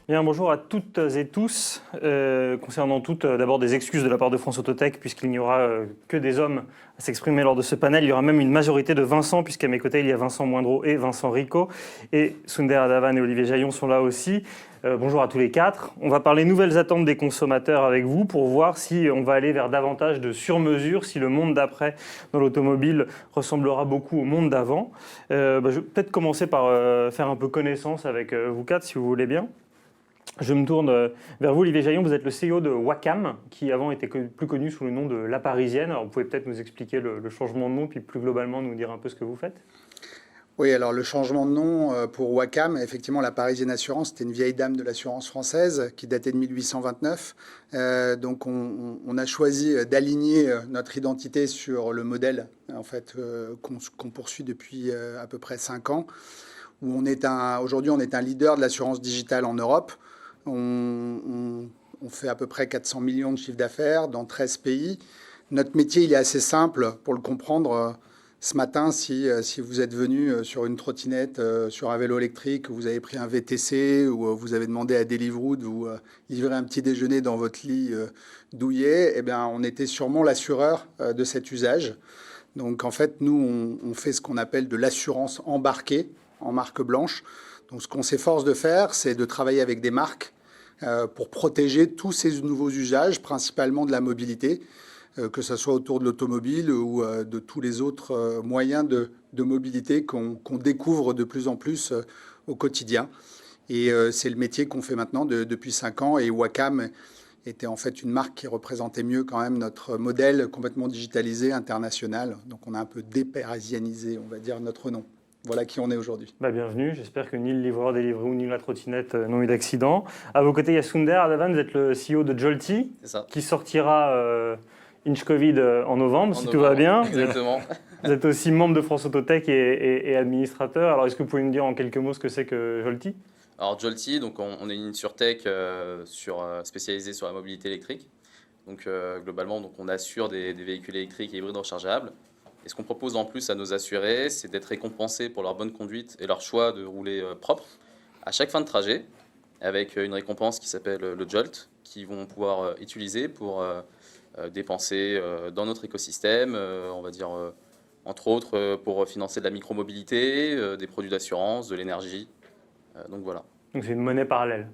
Bien, bonjour à toutes et tous. Concernant toutes, d'abord des excuses de la part de France Autotech, puisqu'il n'y aura que des hommes à s'exprimer lors de ce panel. Il y aura même une majorité de Vincent, puisqu'à mes côtés, il y a Vincent Moindreau et Vincent Rico. Et Sunder Adavan et Olivier Jaillon sont là aussi. Bonjour à tous les quatre. On va parler nouvelles attentes des consommateurs avec vous pour voir si on va aller vers davantage de sur-mesure, si le monde d'après dans l'automobile ressemblera beaucoup au monde d'avant. Je vais peut-être commencer par faire un peu connaissance avec vous quatre, si vous voulez bien. Je me tourne vers vous, Olivier Jaillon. Vous êtes le CEO de Wacam, qui avant était plus connu sous le nom de La Parisienne. Alors, vous pouvez peut-être nous expliquer le changement de nom, puis plus globalement nous dire un peu ce que vous faites. Oui, alors le changement de nom pour Wacam, effectivement, la Parisienne Assurance, c'était une vieille dame de l'assurance française qui datait de 1829. Donc on a choisi d'aligner notre identité sur le modèle en fait, qu'on poursuit depuis à peu près 5 ans, où aujourd'hui on est un leader de l'assurance digitale en Europe. On fait à peu près 400 millions de chiffre d'affaires dans 13 pays. Notre métier, il est assez simple pour le comprendre. Ce matin, si vous êtes venu sur une trottinette, sur un vélo électrique, vous avez pris un VTC ou vous avez demandé à Deliveroo de vous livrer un petit déjeuner dans votre lit douillet, eh bien, on était sûrement l'assureur de cet usage. Donc en fait, nous, on fait ce qu'on appelle de l'assurance embarquée en marque blanche. Donc ce qu'on s'efforce de faire, c'est de travailler avec des marques pour protéger tous ces nouveaux usages, principalement de la mobilité, que ce soit autour de l'automobile ou de tous les autres moyens de mobilité qu'on découvre de plus en plus au quotidien. Et c'est le métier qu'on fait maintenant depuis 5 ans. Et Wacam était en fait une marque qui représentait mieux quand même notre modèle complètement digitalisé, international. Donc on a un peu déparisianisé, on va dire, notre nom. Voilà qui on est aujourd'hui. Bienvenue, j'espère que ni le livreur Deliveroo ni la trottinette n'ont eu d'accident. À vos côtés, il y a Sunder Adavan, vous êtes le CEO de Jolty, qui sortira Inch Covid en novembre, si tout va bien. Exactement. Vous êtes aussi membre de France Autotech et administrateur. Alors, est-ce que vous pouvez nous dire en quelques mots ce que c'est que Jolty ? Alors Jolty, donc on est une insurtech spécialisée sur la mobilité électrique. Donc globalement, donc on assure des véhicules électriques et hybrides rechargeables. Et ce qu'on propose en plus à nos assurés, c'est d'être récompensés pour leur bonne conduite et leur choix de rouler propre à chaque fin de trajet, avec une récompense qui s'appelle le Jolt, qu'ils vont pouvoir utiliser pour dépenser dans notre écosystème, on va dire entre autres pour financer de la micromobilité, des produits d'assurance, de l'énergie. Donc voilà. Donc c'est une monnaie parallèle.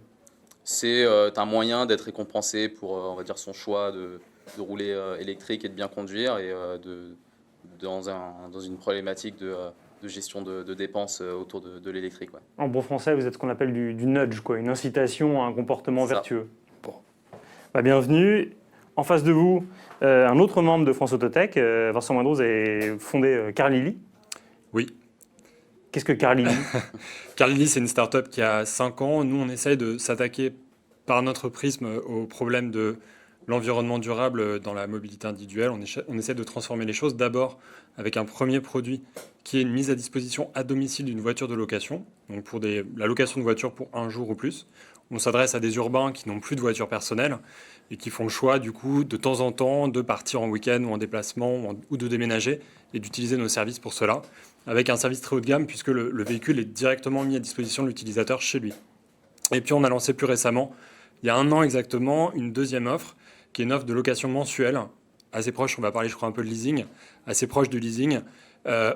C'est un moyen d'être récompensé pour on va dire son choix de rouler électrique et de bien conduire et dans une problématique de gestion de dépenses autour de l'électrique. Ouais. En bon français, vous êtes ce qu'on appelle du nudge, quoi, une incitation à un comportement vertueux. Bon. Bienvenue. En face de vous, un autre membre de France Autotech, Vincent Moindreau, vous avez fondé Carlili. Oui. Qu'est-ce que Carlili ? Carlili, c'est une start-up qui a 5 ans. Nous, on essaye de s'attaquer par notre prisme au problème de l'environnement durable dans la mobilité individuelle. On essaie de transformer les choses d'abord avec un premier produit qui est une mise à disposition à domicile d'une voiture de location, donc pour la location de voiture pour 1 jour ou plus. On s'adresse à des urbains qui n'ont plus de voiture personnelle et qui font le choix, du coup, de temps en temps, de partir en week-end ou en déplacement ou de déménager et d'utiliser nos services pour cela, avec un service très haut de gamme puisque le véhicule est directement mis à disposition de l'utilisateur chez lui. Et puis on a lancé plus récemment, il y a 1 an exactement, une deuxième offre, qui est une offre de location mensuelle, assez proche, on va parler je crois un peu de leasing, assez proche du leasing,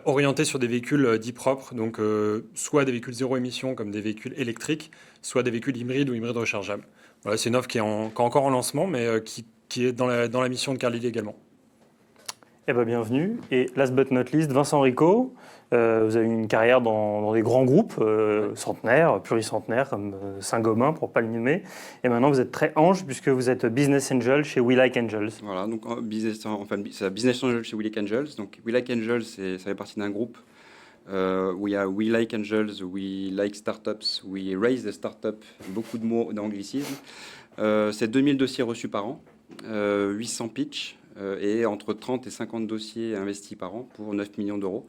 orientée sur des véhicules dits propres, donc soit des véhicules zéro émission comme des véhicules électriques, soit des véhicules hybrides ou hybrides rechargeables. Voilà, c'est une offre qui est encore en lancement, mais qui est dans la mission de Carlili également. Eh bien, bienvenue. Et last but not least, Vincent Rico. Vous avez eu une carrière dans des grands groupes centenaires, pluricentenaires, comme Saint-Gobain, pour ne pas le nommer. Et maintenant, vous êtes très ange, puisque vous êtes business angel chez We Like Angels. Voilà, donc c'est business angel chez We Like Angels. Donc We Like Angels, ça fait partie d'un groupe où il y a We Like Angels, We Like Startups, We Raise the Startup, beaucoup de mots d'anglicisme. C'est 2000 dossiers reçus par an, 800 pitchs et entre 30 et 50 dossiers investis par an pour 9 millions d'euros.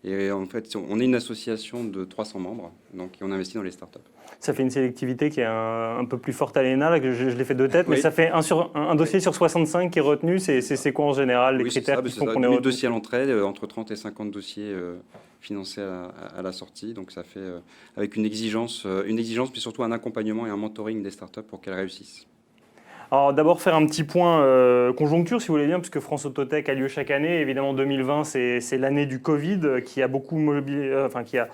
Et en fait, on est une association de 300 membres, donc on investit dans les startups. Ça fait une sélectivité qui est un peu plus forte à l'ENA, là, que je l'ai fait de tête, mais Oui. ça fait un dossier sur 65 qui est retenu. C'est quoi en général les Oui, c'est critères ça, qui c'est font ça. qu'on est 1000 retenu? dossiers à l'entrée, entre 30 et 50 dossiers financés à la sortie. Donc ça fait avec une exigence, mais surtout un accompagnement et un mentoring des startups pour qu'elles réussissent. Alors d'abord faire un petit point conjoncture si vous voulez bien, puisque France Autotech a lieu chaque année. Évidemment 2020 c'est l'année du Covid qui a qui a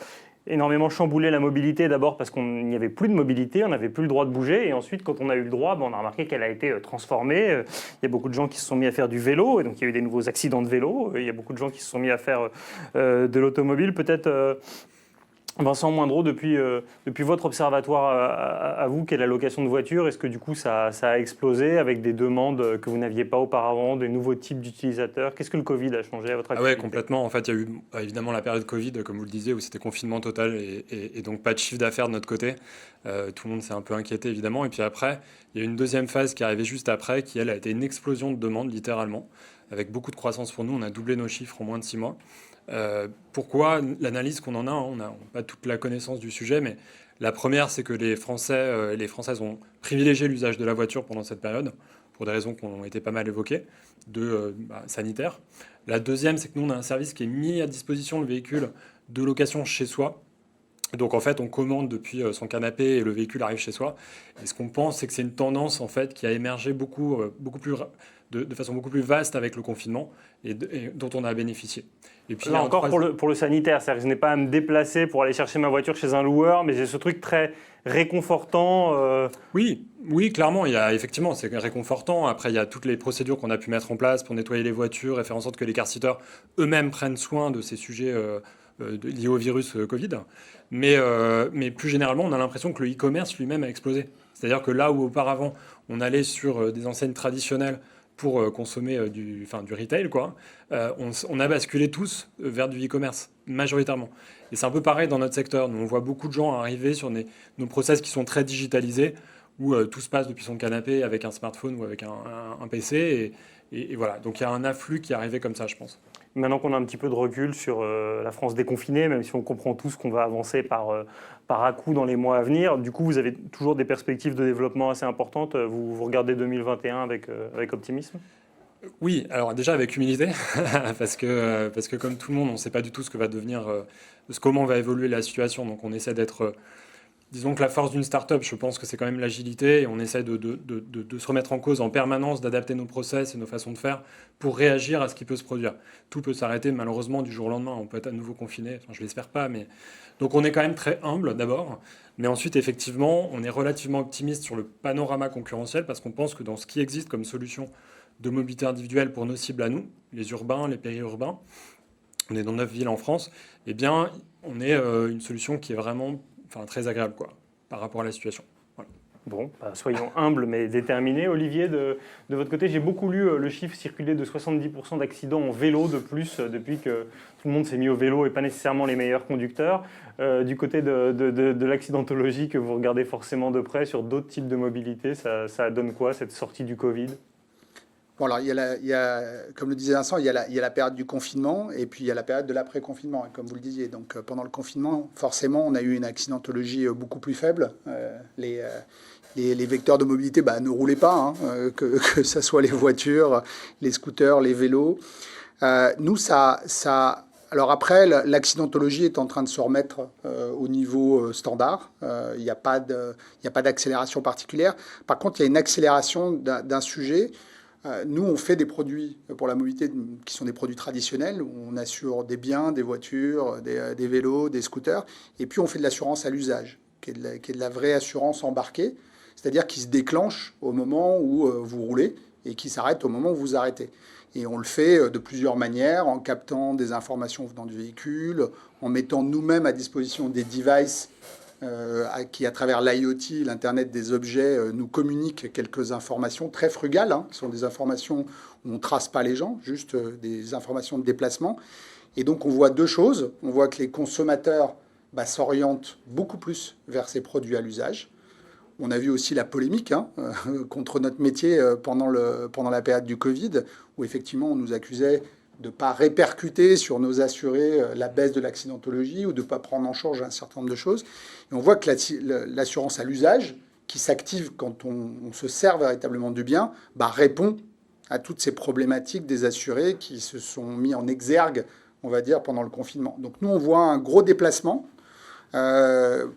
énormément chamboulé la mobilité. D'abord parce qu'il n'y avait plus de mobilité, on n'avait plus le droit de bouger. Et ensuite quand on a eu le droit, on a remarqué qu'elle a été transformée. Il y a beaucoup de gens qui se sont mis à faire du vélo, et donc il y a eu des nouveaux accidents de vélo. Il y a beaucoup de gens qui se sont mis à faire de l'automobile. Peut-être Vincent Moindreau, depuis votre observatoire à vous, qui est la location de voitures, est-ce que du coup ça a explosé avec des demandes que vous n'aviez pas auparavant, des nouveaux types d'utilisateurs? Qu'est-ce que le Covid a changé à votre activité? Ah ouais, complètement. En fait, il y a eu évidemment la période Covid, comme vous le disiez, où c'était confinement total et donc pas de chiffre d'affaires de notre côté. Tout le monde s'est un peu inquiété, évidemment. Et puis après, il y a eu une deuxième phase qui est arrivée juste après, qui, elle, a été une explosion de demandes, littéralement, avec beaucoup de croissance pour nous. On a doublé nos chiffres en moins de 6 mois. Pourquoi l'analyse qu'on en a, on n'a pas toute la connaissance du sujet, mais la première, c'est que les Français et les Françaises ont privilégié l'usage de la voiture pendant cette période, pour des raisons qui ont été pas mal évoquées, sanitaires. La deuxième, c'est que nous, on a un service qui est mis à disposition, le véhicule de location chez soi. Donc en fait, on commande depuis son canapé et le véhicule arrive chez soi. Et ce qu'on pense, c'est que c'est une tendance en fait qui a émergé de façon beaucoup plus vaste avec le confinement et dont on a bénéficié. Et puis Là encore pour le sanitaire, c'est-à-dire que je n'ai pas à me déplacer pour aller chercher ma voiture chez un loueur, mais j'ai ce truc très réconfortant. Oui, clairement, effectivement, c'est réconfortant. Après, il y a toutes les procédures qu'on a pu mettre en place pour nettoyer les voitures et faire en sorte que les car-sitters eux-mêmes prennent soin de ces sujets liés au virus Covid. Mais plus généralement, on a l'impression que le e-commerce lui-même a explosé. C'est-à-dire que là où auparavant, on allait sur des enseignes traditionnelles pour consommer du retail, quoi, on a basculé tous vers du e-commerce, majoritairement. Et c'est un peu pareil dans notre secteur. Nous, on voit beaucoup de gens arriver sur nos process qui sont très digitalisés, où tout se passe depuis son canapé avec un smartphone ou avec un PC. Et voilà. Donc il y a un afflux qui est arrivé comme ça, je pense. Maintenant qu'on a un petit peu de recul sur la France déconfinée, même si on comprend tous qu'on va avancer par à-coups dans les mois à venir, du coup, vous avez toujours des perspectives de développement assez importantes. Vous regardez 2021 avec optimisme? Oui, alors déjà avec humilité, parce que comme tout le monde, on ne sait pas du tout ce que va devenir, comment va évoluer la situation. Donc on essaie d'être, disons que la force d'une start-up, je pense que c'est quand même l'agilité, et on essaie de se remettre en cause en permanence, d'adapter nos process et nos façons de faire pour réagir à ce qui peut se produire. Tout peut s'arrêter malheureusement du jour au lendemain, on peut être à nouveau confiné, enfin je l'espère pas, mais... Donc on est quand même très humble d'abord, mais ensuite effectivement on est relativement optimiste sur le panorama concurrentiel parce qu'on pense que dans ce qui existe comme solution de mobilité individuelle pour nos cibles à nous, les urbains, les périurbains, on est dans 9 villes en France, eh bien on est une solution qui est vraiment très agréable par rapport à la situation. Voilà. Bon, soyons humbles mais déterminés. Olivier, de votre côté, j'ai beaucoup lu le chiffre circuler de 70% d'accidents en vélo de plus depuis que tout le monde s'est mis au vélo et pas nécessairement les meilleurs conducteurs. Du côté de l'accidentologie que vous regardez forcément de près sur d'autres types de mobilité, ça donne quoi cette sortie du Covid? Bon, alors, comme le disait Vincent, il y a la période du confinement et puis il y a la période de l'après-confinement, comme vous le disiez. Donc, pendant le confinement, forcément, on a eu une accidentologie beaucoup plus faible. Les vecteurs de mobilité ne roulaient pas, que ce soit les voitures, les scooters, les vélos. Nous, alors après, l'accidentologie est en train de se remettre au niveau standard. Il n'y a pas d'accélération particulière. Par contre, il y a une accélération d'un sujet. Nous, on fait des produits pour la mobilité qui sont des produits traditionnels, où on assure des biens, des voitures, des vélos, des scooters, et puis on fait de l'assurance à l'usage, qui est de la vraie assurance embarquée, c'est-à-dire qui se déclenche au moment où vous roulez et qui s'arrête au moment où vous arrêtez. Et on le fait de plusieurs manières, en captant des informations venant du véhicule, en mettant nous-mêmes à disposition des devices qui, à travers l'IoT, l'Internet des objets, nous communiquent quelques informations très frugales, qui sont des informations où on ne trace pas les gens, juste des informations de déplacement. Et donc on voit deux choses. On voit que les consommateurs s'orientent beaucoup plus vers ces produits à l'usage. On a vu aussi la polémique contre notre métier pendant la période du Covid, où effectivement on nous accusait de ne pas répercuter sur nos assurés la baisse de l'accidentologie ou de ne pas prendre en charge un certain nombre de choses. Et on voit que l'assurance à l'usage, qui s'active quand on se sert véritablement du bien, répond à toutes ces problématiques des assurés qui se sont mis en exergue, on va dire, pendant le confinement. Donc nous, on voit un gros déplacement,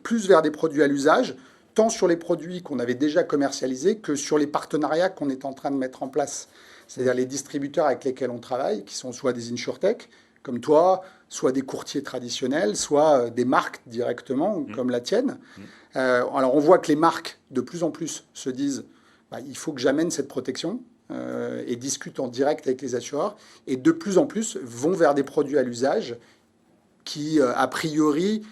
plus vers des produits à l'usage, tant sur les produits qu'on avait déjà commercialisés que sur les partenariats qu'on est en train de mettre en place. C'est-à-dire les distributeurs avec lesquels on travaille, qui sont soit des insurtech, comme toi, soit des courtiers traditionnels, soit des marques directement, comme la tienne. Alors on voit que les marques, de plus en plus, se disent il faut que j'amène cette protection et discutent en direct avec les assureurs. Et de plus en plus vont vers des produits à l'usage qui, a priori,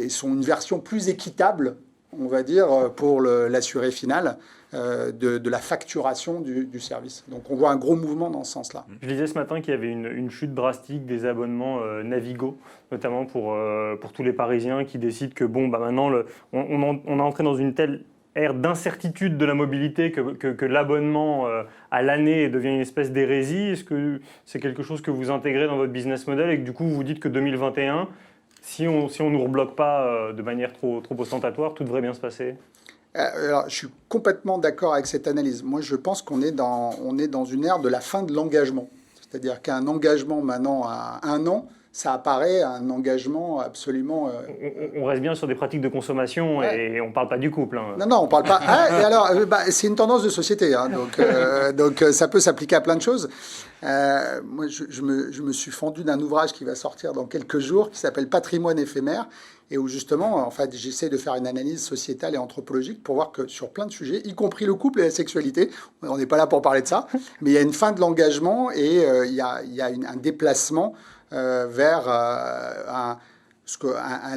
sont une version plus équitable, on va dire, pour l'assuré final, de la facturation du service. Donc on voit un gros mouvement dans ce sens-là. Je lisais ce matin qu'il y avait une chute drastique des abonnements Navigo, notamment pour tous les Parisiens qui décident que maintenant on est entré dans une telle ère d'incertitude de la mobilité que l'abonnement à l'année devient une espèce d'hérésie. Est-ce que c'est quelque chose que vous intégrez dans votre business model et que du coup vous dites que 2021, si on ne nous rebloque pas de manière trop ostentatoire, tout devrait bien se passer? Alors, je suis complètement d'accord avec cette analyse. Moi, je pense qu'on est dans une ère de la fin de l'engagement. C'est-à-dire qu'un engagement maintenant à 1 an, ça apparaît un engagement absolument... On reste bien sur des pratiques de consommation et on ne parle pas du couple. Hein. Non, on ne parle pas... et alors, c'est une tendance de société, hein, donc ça peut s'appliquer à plein de choses. Moi, je me suis fendu d'un ouvrage qui va sortir dans quelques jours, qui s'appelle Patrimoine éphémère, et où justement, en fait, j'essaie de faire une analyse sociétale et anthropologique pour voir que sur plein de sujets, y compris le couple et la sexualité, on n'est pas là pour parler de ça, mais il y a une fin de l'engagement et il y a un déplacement vers un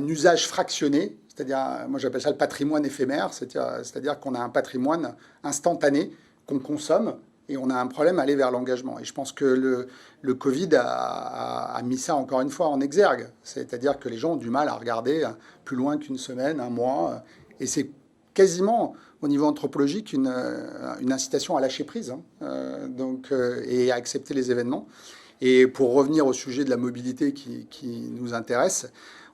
usage fractionné, c'est-à-dire, moi j'appelle ça le patrimoine éphémère, c'est-à-dire qu'on a un patrimoine instantané qu'on consomme et on a un problème à aller vers l'engagement. Et je pense que le Covid a mis ça encore une fois en exergue, c'est-à-dire que les gens ont du mal à regarder plus loin qu'une semaine, un mois, et c'est quasiment au niveau anthropologique une incitation à lâcher prise et à accepter les événements. Et pour revenir au sujet de la mobilité qui nous intéresse,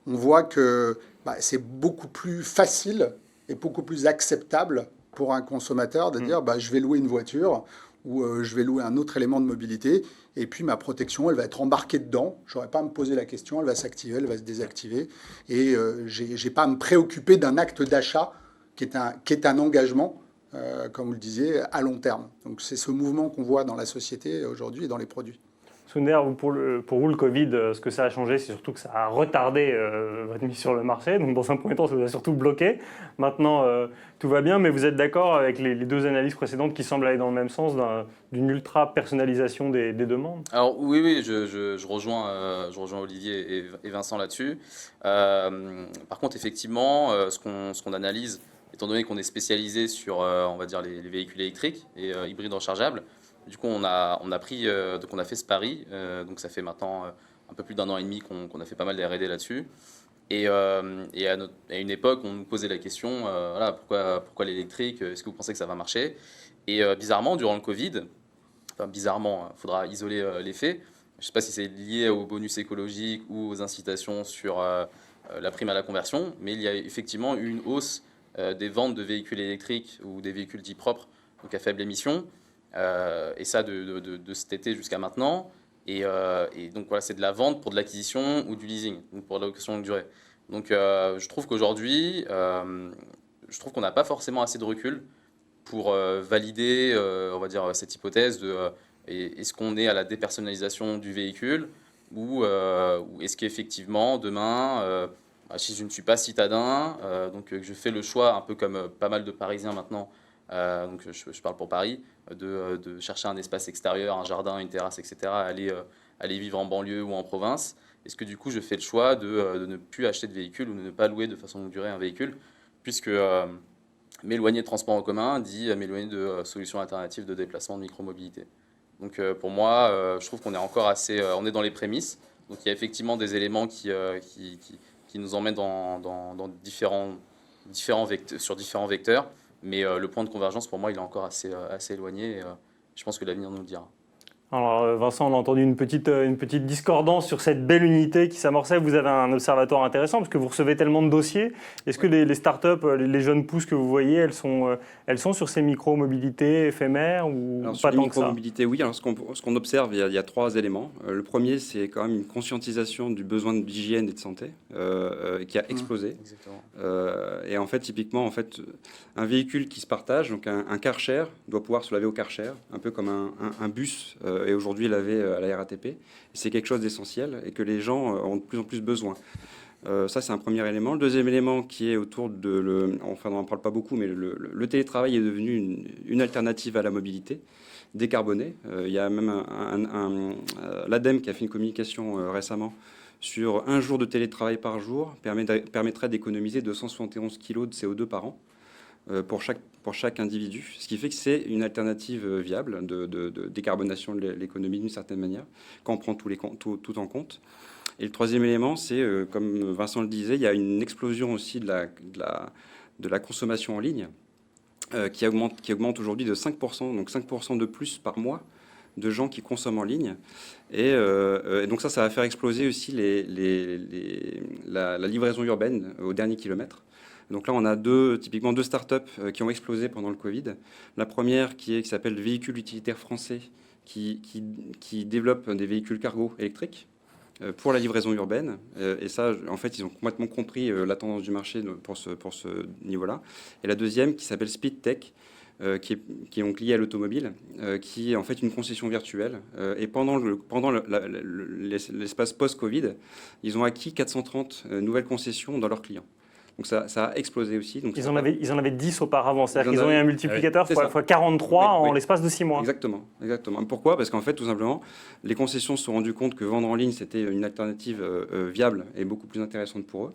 on voit que c'est beaucoup plus facile et beaucoup plus acceptable pour un consommateur de dire je vais louer une voiture ou je vais louer un autre élément de mobilité et puis ma protection, elle va être embarquée dedans. Je n'aurai pas à me poser la question, elle va s'activer, elle va se désactiver. Et je n'ai pas à me préoccuper d'un acte d'achat qui est un engagement, comme vous le disiez, à long terme. Donc c'est ce mouvement qu'on voit dans la société aujourd'hui et dans les produits. Sundar, pour vous, le Covid, ce que ça a changé, c'est surtout que ça a retardé votre mise sur le marché. Donc, dans un premier temps, ça vous a surtout bloqué. Maintenant, tout va bien, mais vous êtes d'accord avec les deux analyses précédentes qui semblent aller dans le même sens, d'une ultra-personnalisation des demandes? Alors oui, je rejoins Olivier et Vincent là-dessus. Par contre, effectivement, ce qu'on analyse, étant donné qu'on est spécialisé sur, on va dire, les véhicules électriques et hybrides rechargeables, du coup, on a fait ce pari. Donc, ça fait maintenant un peu plus d'1 an et demi qu'on a fait pas mal de R&D là-dessus. Et à une époque, on nous posait la question, pourquoi l'électrique? Est-ce que vous pensez que ça va marcher? Et bizarrement, durant le Covid, bizarrement, il faudra isoler les faits. Je ne sais pas si c'est lié au bonus écologique ou aux incitations sur la prime à la conversion, mais il y a effectivement eu une hausse des ventes de véhicules électriques ou des véhicules dits propres, donc à faible émission. Et ça de cet été jusqu'à maintenant. Et donc voilà, c'est de la vente pour de l'acquisition ou du leasing, donc pour de la location longue durée. Donc je trouve qu'aujourd'hui, je trouve qu'on n'a pas forcément assez de recul pour valider, on va dire, cette hypothèse de est-ce qu'on est à la dépersonnalisation du véhicule ou est-ce qu'effectivement demain, si je ne suis pas citadin, donc que je fais le choix, un peu comme pas mal de Parisiens maintenant, donc je parle pour Paris, de chercher un espace extérieur, un jardin, une terrasse, etc., aller vivre en banlieue ou en province. Est-ce que du coup je fais le choix de ne plus acheter de véhicule ou de ne pas louer de façon longue durée un véhicule, puisque m'éloigner de transport en commun dit m'éloigner de solutions alternatives de déplacement, de micromobilité. Donc pour moi, je trouve qu'on est encore on est dans les prémices. Donc il y a effectivement des éléments qui nous emmènent dans différents vecteurs, sur différents vecteurs. Mais le point de convergence, pour moi, il est encore assez éloigné. Et, je pense que l'avenir nous le dira. Alors Vincent, on a entendu une petite discordance sur cette belle unité qui s'amorçait. Vous avez un observatoire intéressant parce que vous recevez tellement de dossiers. Est-ce que les startups, les jeunes pousses que vous voyez, elles sont sur ces micro-mobilités éphémères ou Alors, pas sur les tant que ça? micro-mobilités, oui. Alors, ce qu'on observe, il y a 3 éléments. Le premier, c'est quand même une conscientisation du besoin d'hygiène et de santé qui a explosé. Exactement. Et en fait, typiquement, un véhicule qui se partage, donc un car share, doit pouvoir se laver au car share, un peu comme un bus est aujourd'hui lavé à la RATP. Et c'est quelque chose d'essentiel et que les gens ont de plus en plus besoin. Ça, c'est un premier élément. Le deuxième élément qui est autour enfin, on n'en parle pas beaucoup, mais le télétravail est devenu une alternative à la mobilité décarbonée. Il y a même l'ADEME qui a fait une communication récemment sur 1 jour de télétravail par jour permettrait d'économiser 271 kg de CO2 par an pour chaque individu, ce qui fait que c'est une alternative viable de décarbonation de l'économie d'une certaine manière, quand on prend tout en compte. Et le troisième élément, c'est, comme Vincent le disait, il y a une explosion aussi de la consommation en ligne qui augmente aujourd'hui de 5%, donc 5% de plus par mois de gens qui consomment en ligne. Et donc ça va faire exploser aussi la livraison urbaine au dernier kilomètre. Donc là, on a typiquement deux startups qui ont explosé pendant le Covid. La première qui s'appelle Véhicules utilitaires français, qui développe des véhicules cargo électriques pour la livraison urbaine. Et ça, en fait, ils ont complètement compris la tendance du marché pour ce niveau-là. Et la deuxième qui s'appelle SpeedTech, qui est donc liée à l'automobile, qui est en fait une concession virtuelle. Et pendant l'espace post-Covid, ils ont acquis 430 nouvelles concessions dans leurs clients. Donc ça a explosé aussi. Donc ils en avaient 10 auparavant, c'est-à-dire qu'ils ont eu un multiplicateur c'est ça. fois 43 en Oui. l'espace de 6 mois. Exactement. Pourquoi ? Parce qu'en fait, tout simplement, les concessions se sont rendues compte que vendre en ligne, c'était une alternative viable et beaucoup plus intéressante pour eux.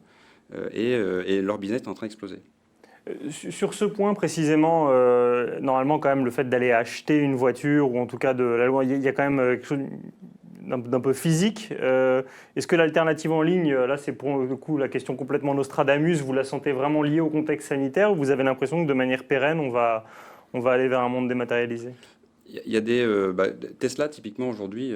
Et leur business est en train d'exploser. Sur ce point précisément, normalement quand même le fait d'aller acheter une voiture, ou en tout cas de la loi, il y a quand même quelque chose d'un peu physique. Est-ce que l'alternative en ligne, là c'est pour le coup la question complètement Nostradamus, vous la sentez vraiment liée au contexte sanitaire, ou vous avez l'impression que de manière pérenne on va aller vers un monde dématérialisé ? Il y a Tesla, typiquement, aujourd'hui,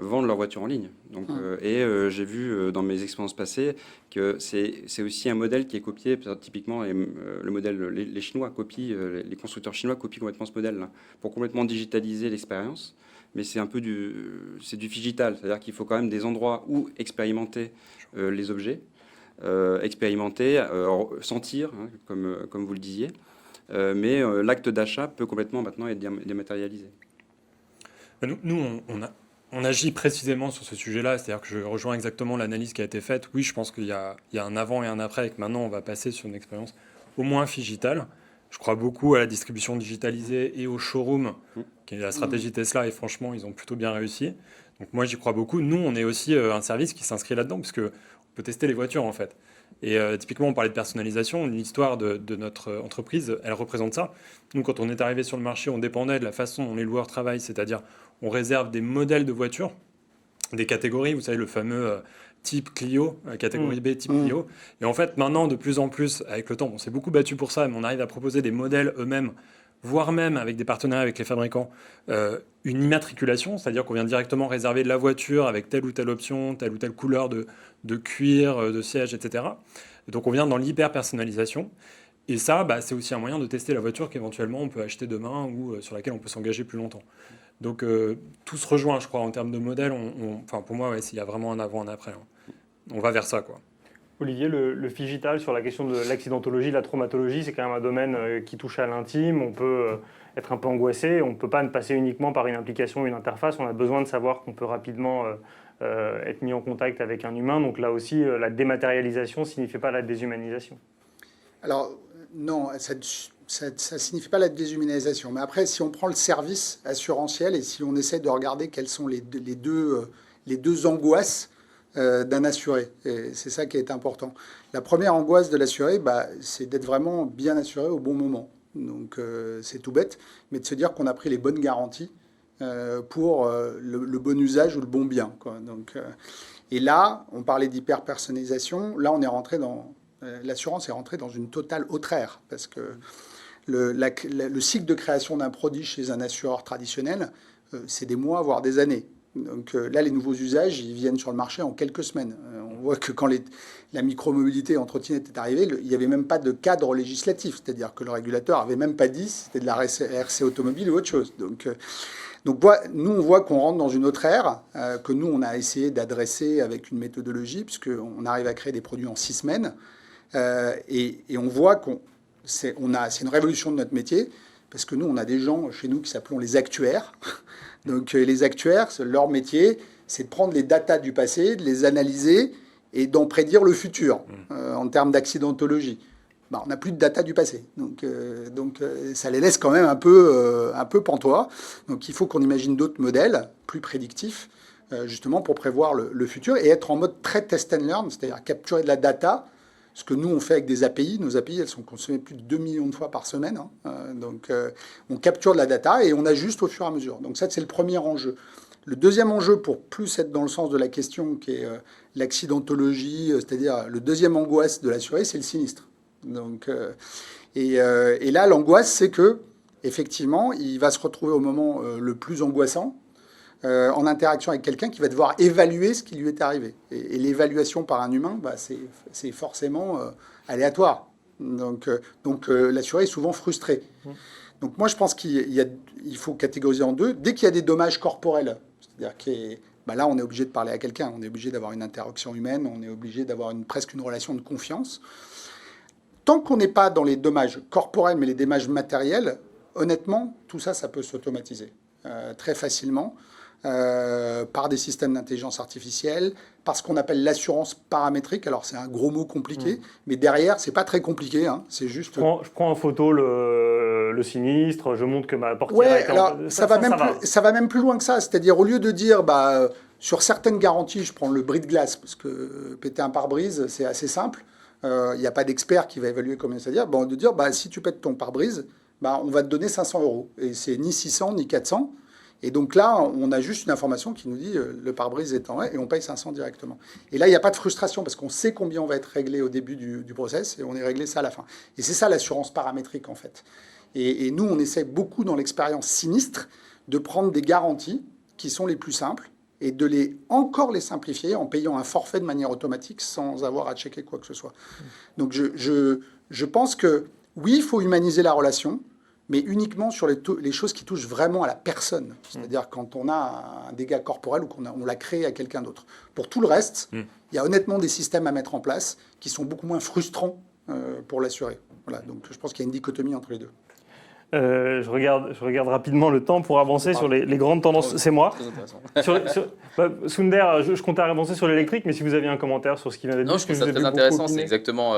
vendent leur voiture en ligne. Donc, j'ai vu dans mes expériences passées que c'est aussi un modèle qui est copié, typiquement, le modèle, les Chinois copient, les constructeurs chinois copient complètement ce modèle-là, pour complètement digitaliser l'expérience. Mais c'est un peu du digital, c'est-à-dire qu'il faut quand même des endroits où expérimenter les objets, expérimenter, sentir, hein, comme vous le disiez. Mais l'acte d'achat peut complètement maintenant être dématérialisé. Nous, on agit précisément sur ce sujet-là, c'est-à-dire que je rejoins exactement l'analyse qui a été faite. Oui, je pense qu'il y a un avant et un après, et que maintenant on va passer sur une expérience au moins digitale. Je crois beaucoup à la distribution digitalisée et au showroom, qui est la stratégie Tesla, et franchement, ils ont plutôt bien réussi. Donc moi, j'y crois beaucoup. Nous, on est aussi un service qui s'inscrit là-dedans, parce qu'on peut tester les voitures, en fait. Et typiquement, on parlait de personnalisation. L'histoire de notre entreprise, elle représente ça. Nous, quand on est arrivé sur le marché, on dépendait de la façon dont les loueurs travaillent, c'est-à-dire on réserve des modèles de voitures, des catégories, vous savez, le fameux type Clio, catégorie B type Clio. Et en fait, maintenant, de plus en plus, avec le temps, on s'est beaucoup battu pour ça, mais on arrive à proposer des modèles eux-mêmes, voire même avec des partenariats avec les fabricants, une immatriculation, c'est-à-dire qu'on vient directement réserver de la voiture avec telle ou telle option, telle ou telle couleur de cuir, de siège, etc. Et donc on vient dans l'hyper-personnalisation. Et ça, c'est aussi un moyen de tester la voiture qu'éventuellement on peut acheter demain ou sur laquelle on peut s'engager plus longtemps. Donc tout se rejoint, je crois, en termes de modèle. Enfin, pour moi, il y a vraiment un avant, un après. Hein. On va vers ça, quoi. Olivier, le figital sur la question de l'accidentologie, de la traumatologie, c'est quand même un domaine qui touche à l'intime. On peut être un peu angoissé. On ne peut pas passer uniquement par une application, une interface. On a besoin de savoir qu'on peut rapidement être mis en contact avec un humain. Donc là aussi, la dématérialisation ne signifie pas la déshumanisation. Alors non, ça ne signifie pas la déshumanisation. Mais après, si on prend le service assurantiel et si on essaie de regarder quelles sont les deux angoisses d'un assuré. Et c'est ça qui est important. La première angoisse de l'assuré, c'est d'être vraiment bien assuré au bon moment. Donc c'est tout bête, mais de se dire qu'on a pris les bonnes garanties pour le bon usage ou le bon bien, quoi. Donc, et là, on parlait d'hyper-personnalisation. Là, on est rentré l'assurance est rentrée dans une totale autre ère, parce que le cycle de création d'un produit chez un assureur traditionnel c'est des mois, voire des années. Donc là, les nouveaux usages, ils viennent sur le marché en quelques semaines. On voit que quand la micromobilité en trottinette est arrivée, il n'y avait même pas de cadre législatif. C'est-à-dire que le régulateur n'avait même pas dit si c'était de la RC automobile ou autre chose. Donc nous, on voit qu'on rentre dans une autre ère, que nous, on a essayé d'adresser avec une méthodologie, puisqu'on arrive à créer des produits en 6 semaines. Et on voit c'est une révolution de notre métier, parce que nous, on a des gens chez nous qui s'appellent les actuaires. Donc les actuaires, leur métier, c'est de prendre les datas du passé, de les analyser et d'en prédire le futur en termes d'accidentologie. Ben, on n'a plus de data du passé. Donc ça les laisse quand même un peu pantois. Donc il faut qu'on imagine d'autres modèles plus prédictifs, justement pour prévoir le futur et être en mode très test and learn, c'est-à-dire capturer de la data. Ce que nous, on fait avec des API. Nos API, elles sont consommées plus de 2 millions de fois par semaine. Donc, on capture de la data et on ajuste au fur et à mesure. Donc, ça, c'est le premier enjeu. Le deuxième enjeu, pour plus être dans le sens de la question, qui est l'accidentologie, c'est-à-dire le deuxième angoisse de l'assuré, c'est le sinistre. Donc, et là, l'angoisse, c'est que effectivement, il va se retrouver au moment le plus angoissant, en interaction avec quelqu'un qui va devoir évaluer ce qui lui est arrivé. Et l'évaluation par un humain, bah, c'est forcément aléatoire. Donc l'assuré est souvent frustré. Donc moi, je pense qu'il faut catégoriser en deux. Dès qu'il y a des dommages corporels, c'est-à-dire là, on est obligé de parler à quelqu'un, on est obligé d'avoir une interaction humaine, on est obligé d'avoir presque une relation de confiance. Tant qu'on n'est pas dans les dommages corporels, mais les dommages matériels, honnêtement, tout ça, ça peut s'automatiser très facilement. Par des systèmes d'intelligence artificielle, par ce qu'on appelle l'assurance paramétrique. Alors, c'est un gros mot compliqué, mais derrière, c'est pas très compliqué. Hein. C'est juste... Je prends en photo le sinistre, je montre que ma portière Ouais, est alors, ça va même plus loin que ça. C'est-à-dire, au lieu de dire, sur certaines garanties, je prends le bris de glace, parce que péter un pare-brise, c'est assez simple. Il n'y a pas d'expert qui va évaluer combien ça veut dire. De dire, si tu pètes ton pare-brise, on va te donner 500 €. Et c'est ni 600 ni 400. Et donc là, on a juste une information qui nous dit le pare-brise est en vrai et on paye 500 directement. Et là, il n'y a pas de frustration parce qu'on sait combien on va être réglé au début du process et on est réglé ça à la fin. Et c'est ça l'assurance paramétrique en fait. Et nous, on essaie beaucoup dans l'expérience sinistre de prendre des garanties qui sont les plus simples et de encore les simplifier en payant un forfait de manière automatique sans avoir à checker quoi que ce soit. Donc je pense que oui, il faut humaniser la relation, mais uniquement sur les choses qui touchent vraiment à la personne. C'est-à-dire quand on a un dégât corporel ou on l'a créé à quelqu'un d'autre. Pour tout le reste, il y a honnêtement des systèmes à mettre en place qui sont beaucoup moins frustrants pour l'assuré. Voilà, donc je pense qu'il y a une dichotomie entre les deux. Je regarde rapidement le temps pour avancer sur les grandes tendances. C'est moi. Très intéressant. Sunder, je comptais avancer sur l'électrique, mais si vous aviez un commentaire sur ce qui vient d'être dit. Non, je trouve ça très intéressant. C'est exactement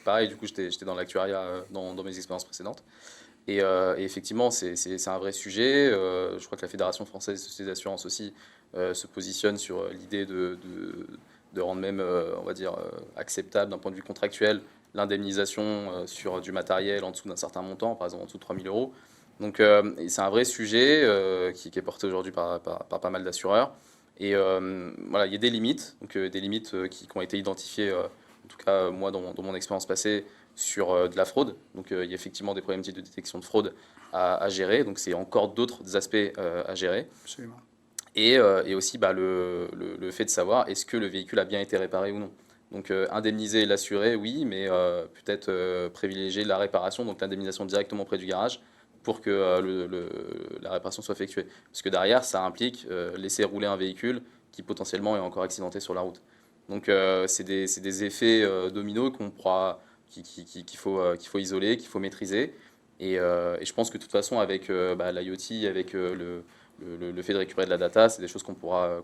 pareil. Du coup, j'étais dans l'actuariat dans mes expériences précédentes. Et effectivement, c'est un vrai sujet. Je crois que la Fédération française des sociétés d'assurance aussi se positionne sur l'idée de rendre même, on va dire, acceptable d'un point de vue contractuel l'indemnisation sur du matériel en dessous d'un certain montant, par exemple en dessous de 3 000 €. Donc c'est un vrai sujet qui est porté aujourd'hui par pas mal d'assureurs. Et voilà, il y a des limites, donc des limites qui ont été identifiées, en tout cas moi dans mon expérience passée, sur de la fraude. Donc il y a effectivement des problématiques de détection de fraude à gérer, donc c'est encore d'autres aspects à gérer. Absolument. Et aussi le fait de savoir est-ce que le véhicule a bien été réparé ou non. Donc indemniser l'assuré, oui, mais peut-être privilégier la réparation, donc l'indemnisation directement auprès du garage pour que la réparation soit effectuée. Parce que derrière, ça implique laisser rouler un véhicule qui potentiellement est encore accidenté sur la route. Donc c'est des effets dominos qu'il faut isoler, qu'il faut maîtriser. Et je pense que de toute façon, avec l'IoT, avec le fait de récupérer de la data, c'est des choses qu'on pourra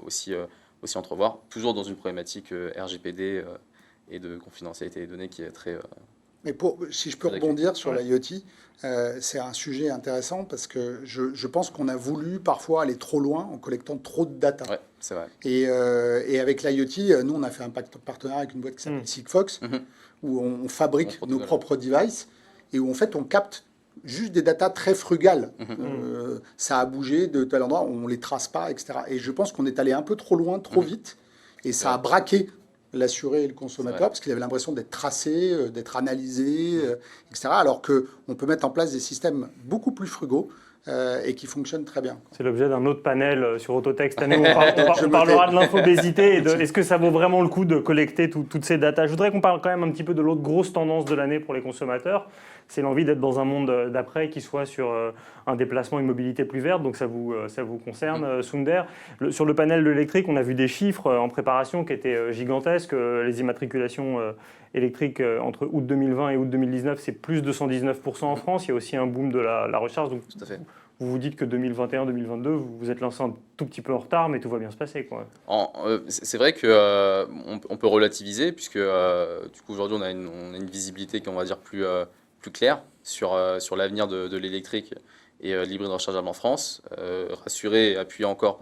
aussi entrevoir, toujours dans une problématique RGPD et de confidentialité des données qui est très... Mais si je peux rebondir sur l'IoT, c'est un sujet intéressant parce que je pense qu'on a voulu parfois aller trop loin en collectant trop de data. Ouais, c'est vrai. Et avec l'IoT, nous, on a fait un partenariat avec une boîte qui s'appelle Sigfox, où on fabrique nos propres devices et où en fait on capte juste des datas très frugales. Ça a bougé de tel endroit, on ne les trace pas, etc. Et je pense qu'on est allé un peu trop loin, trop vite, et ça a braqué l'assuré et le consommateur, parce qu'il avait l'impression d'être tracé, d'être analysé, etc. Alors qu'on peut mettre en place des systèmes beaucoup plus frugaux, et qui fonctionne très bien. C'est l'objet d'un autre panel sur Autotech cette année où on parlera de l'infobésité et de est-ce que ça vaut vraiment le coup de collecter toutes ces datas. Je voudrais qu'on parle quand même un petit peu de l'autre grosse tendance de l'année pour les consommateurs. C'est l'envie d'être dans un monde d'après qui soit sur un déplacement, une mobilité plus verte. Donc ça vous concerne, Sundar. Sur le panel de l'électrique, on a vu des chiffres en préparation qui étaient gigantesques. Les immatriculations électriques entre août 2020 et août 2019, c'est plus de 119% en France. Il y a aussi un boom de la recharge. Donc, Tout à fait. vous vous dites que 2021-2022, vous vous êtes lancé un tout petit peu en retard, mais tout va bien se passer, quoi. C'est vrai que on peut relativiser puisque du coup aujourd'hui on a une visibilité qui on va dire plus claire sur l'avenir de l'électrique et l'hybride rechargeable en France, rassuré et appuyé encore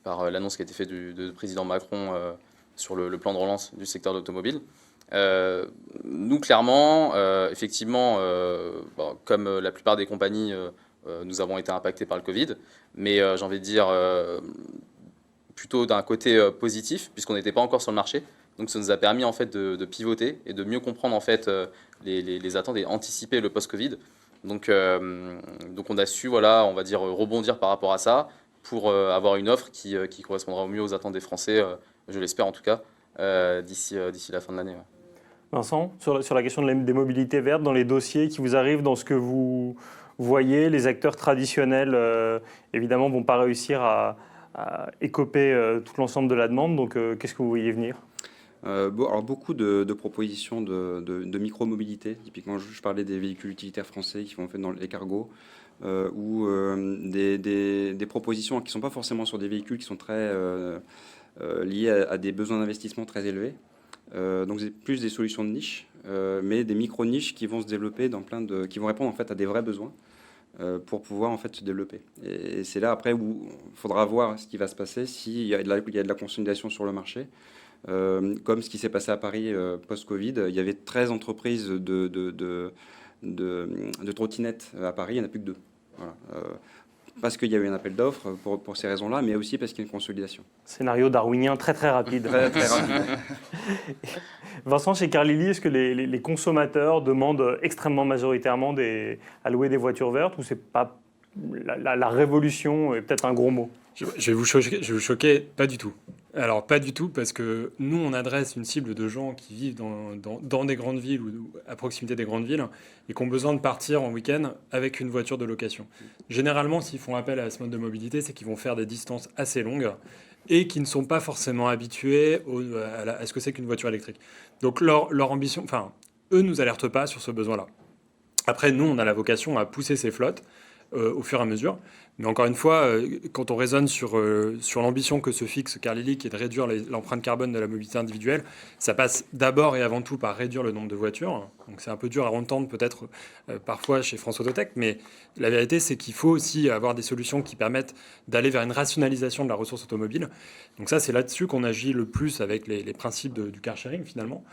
par l'annonce qui a été faite du président Macron sur le plan de relance du secteur de l'automobile. Nous clairement, effectivement, comme la plupart des compagnies, nous avons été impactés par le Covid, mais j'ai envie de dire plutôt d'un côté positif, puisqu'on n'était pas encore sur le marché. Donc ça nous a permis en fait de pivoter et de mieux comprendre en fait les attentes et anticiper le post-Covid. Donc on a su, voilà, on va dire, rebondir par rapport à ça pour avoir une offre qui correspondra au mieux aux attentes des Français, je l'espère en tout cas, d'ici la fin de l'année. Ouais. Vincent, sur la question des mobilités vertes, dans les dossiers qui vous arrivent, dans ce que vous voyez, les acteurs traditionnels, évidemment, ne vont pas réussir à écoper tout l'ensemble de la demande. Donc, qu'est-ce que vous voyez venir ? Alors beaucoup de propositions de micro-mobilité. Typiquement, je parlais des véhicules utilitaires français qui vont faire dans les cargos, ou des propositions qui ne sont pas forcément sur des véhicules qui sont très liés à des besoins d'investissement très élevés. Donc c'est plus des solutions de niche, mais des micro-niches qui vont se développer qui vont répondre en fait à des vrais besoins pour pouvoir en fait se développer. Et c'est là après où il faudra voir ce qui va se passer s'il y a de la consolidation sur le marché. Comme ce qui s'est passé à Paris post-Covid, il y avait 13 entreprises de trottinettes à Paris, il n'y en a plus que 2. Voilà. Parce qu'il y a eu un appel d'offres pour ces raisons-là, mais aussi parce qu'il y a une consolidation. Scénario darwinien très très rapide. Très, très rapide. Vincent, chez Carlili, est-ce que les consommateurs demandent extrêmement majoritairement à louer des voitures vertes ou c'est pas la révolution est peut-être un gros mot? Je vais vous choquer, pas du tout. Alors, pas du tout, parce que nous, on adresse une cible de gens qui vivent dans des grandes villes ou à proximité des grandes villes et qui ont besoin de partir en week-end avec une voiture de location. Généralement, s'ils font appel à ce mode de mobilité, c'est qu'ils vont faire des distances assez longues et qui ne sont pas forcément habitués à ce que c'est qu'une voiture électrique. Donc, leur ambition, enfin, eux ne nous alertent pas sur ce besoin-là. Après, nous, on a la vocation à pousser ces flottes au fur et à mesure. Mais encore une fois, quand on raisonne sur l'ambition que se fixe Carlili, qui est de réduire l'empreinte carbone de la mobilité individuelle, ça passe d'abord et avant tout par réduire le nombre de voitures. Donc c'est un peu dur à entendre peut-être parfois chez France Autotech, mais la vérité c'est qu'il faut aussi avoir des solutions qui permettent d'aller vers une rationalisation de la ressource automobile. Donc ça, c'est là-dessus qu'on agit le plus avec les principes du car sharing finalement.